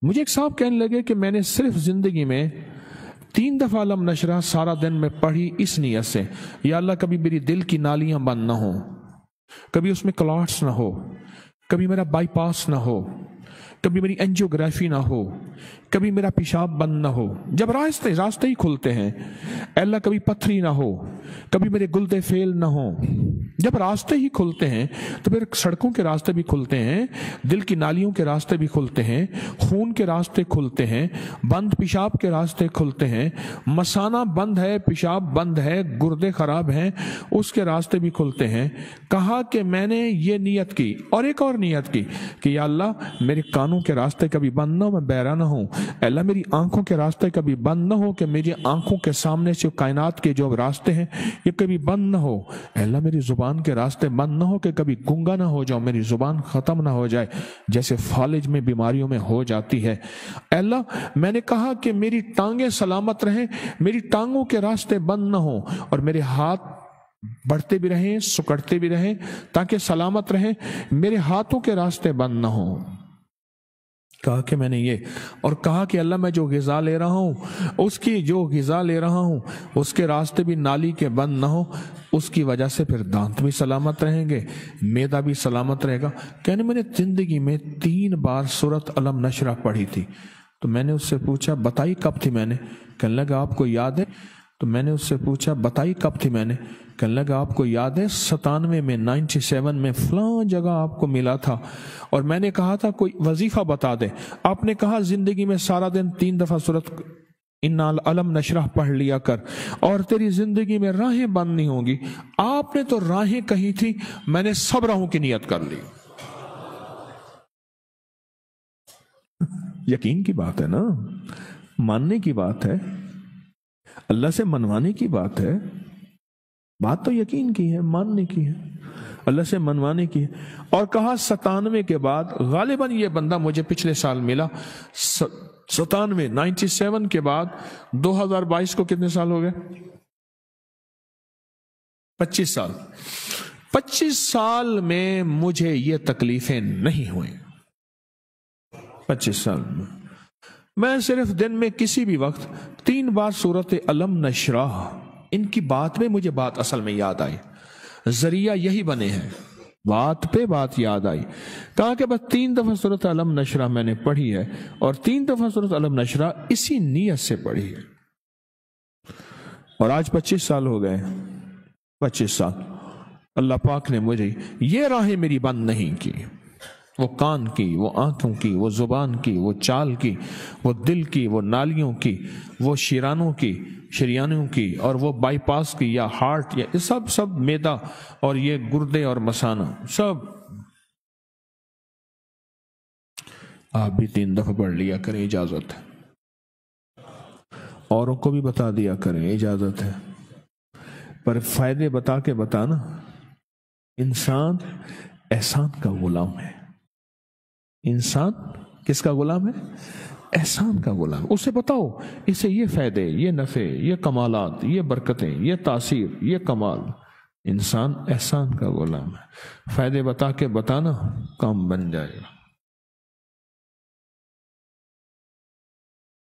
मुझे एक साहब कहने लगे कि मैंने सिर्फ जिंदगी में 3 दफा अलम नशरा सारा दिन में पढ़ी इस नियत से, या अल्लाह कभी मेरी दिल की नालियां बंद ना हो, कभी उसमें क्लॉट्स ना हो, कभी मेरा बाईपास ना हो, कभी मेरी एंजियोग्राफी ना हो, कभी मेरा पेशाब बंद ना हो। जब रास्ते ही खुलते हैं, अल्लाह कभी पथरी ना हो, कभी मेरे गुर्दे फेल ना हो। जब रास्ते ही खुलते हैं तो फिर सड़कों के रास्ते भी खुलते हैं, दिल की नालियों के रास्ते भी खुलते हैं, खून के रास्ते खुलते हैं, बंद पेशाब के रास्ते खुलते हैं, मसाना बंद है, पेशाब बंद है, गुर्दे खराब हैं, उसके रास्ते भी खुलते हैं। कहा कि मैंने ये नियत की और एक और नियत की कि या अल्लाह मेरे कानों के रास्ते कभी बंद ना हो, मैं बहरा ना हूं। अल्लाह मेरी आंखों के रास्ते कभी बंद ना हो कि मेरी आंखों के सामने से कायनात के जो रास्ते हैं ये कभी बंद ना हो। अल्लाह मेरी जुबान के रास्ते बंद ना हो कि कभी गूंगा ना हो जाऊं, मेरी जुबान खत्म ना हो जाए जैसे फालिज में बीमारियों में हो जाती है। अल्लाह मैंने कहा कि मेरी टांगें सलामत रहें, मेरी टांगों के रास्ते बंद ना हो, और मेरे हाथ बढ़ते भी रहें, सुकड़ते भी रहें ताकि सलामत रहें, मेरे हाथों के रास्ते बंद ना हो। कहा कि मैंने ये, और कहा कि अल्लाह मैं जो ग़िज़ा ले रहा हूँ, उसकी जो ग़िज़ा ले रहा हूँ उसके रास्ते भी नाली के बंद ना हो, उसकी वजह से फिर दांत भी सलामत रहेंगे, मैदा भी सलामत रहेगा। कहने मैंने ज़िंदगी में 3 बार सूरत अलम नशरा पढ़ी थी। तो मैंने उससे पूछा बताई कब थी मैंने? कहने लगा आपको याद है? तो मैंने उससे पूछा बताई कब थी मैंने? कहने लगा आपको याद है 97 में 97 में फलां जगह आपको मिला था और मैंने कहा था कोई वजीफा बता दे। आपने कहा जिंदगी में सारा दिन 3 दफा सूरत इन्ना अलम नशरा पढ़ लिया कर और तेरी जिंदगी में राहें बंद नहीं होंगी। आपने तो राहें कही थी, मैंने सब राहों की नियत कर ली। यकीन की बात है ना, मानने की बात है, अल्लाह से मनवाने की बात है। बात तो यकीन की है, मानने की है, अल्लाह से मनवाने की है। और कहा 97 के बाद गालिबन ये बंदा मुझे पिछले साल मिला, 97 के बाद 2022 को कितने साल हो गए? 25 साल। 25 साल में मुझे ये तकलीफें नहीं हुई। 25 साल में मैं सिर्फ दिन में किसी भी वक्त 3 बार सूरत अलम नशरा, इनकी बात में मुझे बात असल में याद आई, जरिया यही बने हैं, बात पे बात याद आई। कहा कि बस 3 दफा सूरत अलम नशरा मैंने पढ़ी है और 3 दफा सूरत अलम नशरा इसी नियत से पढ़ी है। और आज 25 साल हो गए, 25 साल अल्लाह पाक ने मुझे ये राहें मेरी बंद नहीं की, वो कान की, वो आंखों की, वो जुबान की, वो चाल की, वो दिल की, वो नालियों की, वो शिरानों की, शरियानों की, और वो बाईपास की या हार्ट या सब मैदा और ये गुर्दे और मसाना सब। आप भी 3 दफा पढ़ लिया करें, इजाजत है। औरों को भी बता दिया करें, इजाजत है। पर फायदे बता के बताना। इंसान एहसान का गुलाम है। इंसान किसका गुलाम है? एहसान का गुलाम। उसे बताओ इसे ये फायदे, ये नफे, ये कमालात, ये बरकतें, ये तासीर, ये कमाल। इंसान एहसान का गुलाम है। फायदे बता के बताना, काम बन जाएगा।